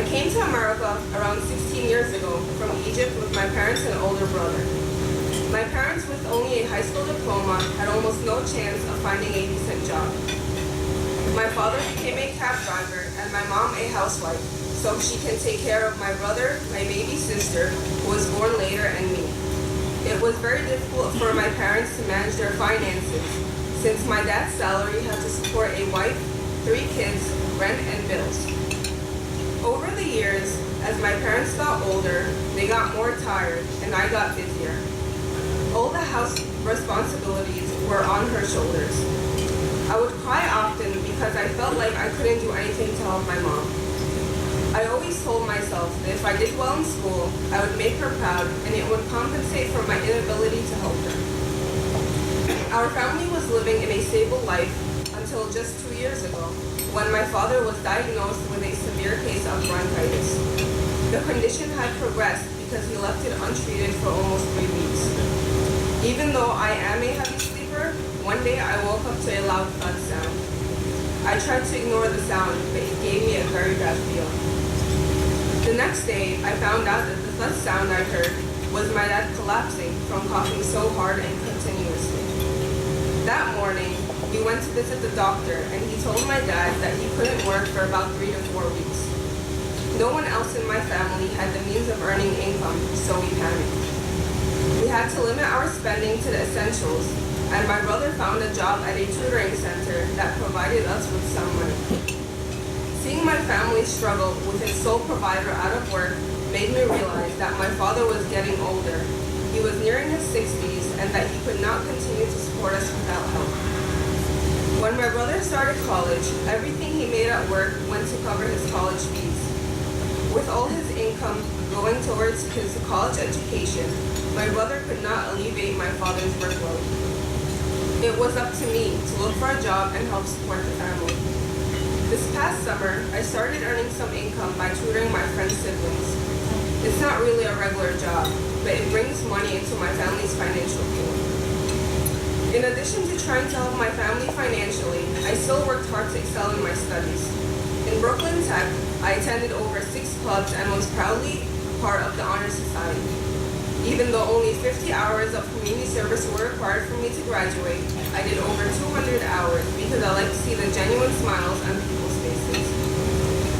I came to America around 16 years ago from Egypt with my parents and older brother. My parents, with only a high school diploma, had almost no chance of finding a decent job. My father became a cab driver and my mom a housewife, so she can take care of my brother, my baby sister, who was born later, and me. It was very difficult for my parents to manage their finances, since my dad's salary had to support a wife, 3 kids, rent, and bills. Over the years, as my parents got older, they got more tired and I got busier. All the house responsibilities were on her shoulders. I would cry often because I felt like I couldn't do anything to help my mom. I always told myself that if I did well in school, I would make her proud and it would compensate for my inability to help her. Our family was living in a stable life until just 2 years ago, when my father was diagnosed with a severe case of bronchitis. The condition had progressed because he left it untreated for almost 3 weeks. Even though I am a heavy sleeper, one day I woke up to a loud thud sound. I tried to ignore the sound, but it gave me a very bad feeling. The next day, I found out that the thud sound I heard was my dad collapsing from coughing so hard and continuously. That morning, we went to visit the doctor and he told my dad that he couldn't work for about 3 to 4 weeks. No one else in my family had the means of earning income, so we panicked. We had to limit our spending to the essentials, and my brother found a job at a tutoring center that provided us with some money. Seeing my family struggle with its sole provider out of work made me realize that my father was getting older. He was nearing his 60s and that he could not continue to support us without help. When my brother started college, everything he made at work went to cover his college fees. With all his income going towards his college education, my brother could not alleviate my father's workload. It was up to me to look for a job and help support the family. This past summer, I started earning some income by tutoring my friend's siblings. It's not really a regular job, but it brings money into my family's financial pool. In addition to trying to help my family financially, I still worked hard to excel in my studies. In Brooklyn Tech, I attended over 6 clubs and was proudly part of the Honor Society. Even though only 50 hours of community service were required for me to graduate, I did over 200 hours because I like to see the genuine smiles on people's faces.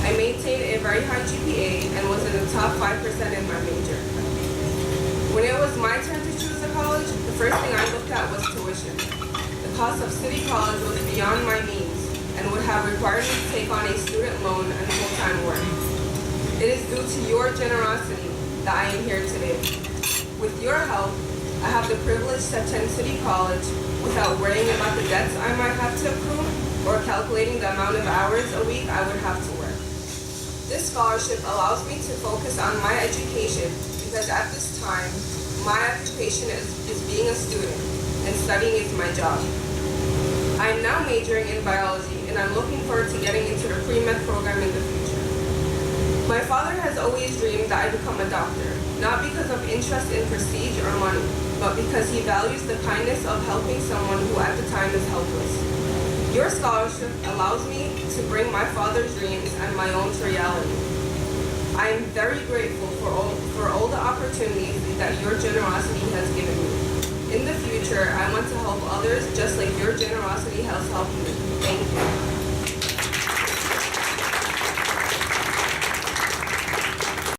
I maintained a very high GPA and was in the top 5% in my major. When it was my turn to choose a college, the first thing I looked at was tuition. The cost of city college was beyond my means and would have required me to take on a student loan and full-time work. It is due to your generosity that I am here today. With your help, I have the privilege to attend City College without worrying about the debts I might have to accrue or calculating the amount of hours a week I would have to work. This scholarship allows me to focus on my education because at this time, my occupation is being a student and studying is my job. I am now majoring in biology and I'm looking forward to getting into the pre-med program in the future. My father has always dreamed that I become a doctor, not because of interest in prestige or money, but because he values the kindness of helping someone who at the time is helpless. Your scholarship allows me to bring my father's dreams and my own to reality. I am very grateful for all the opportunities that your generosity has given me. In the future, I want to help others just like your generosity has helped me. Thank you.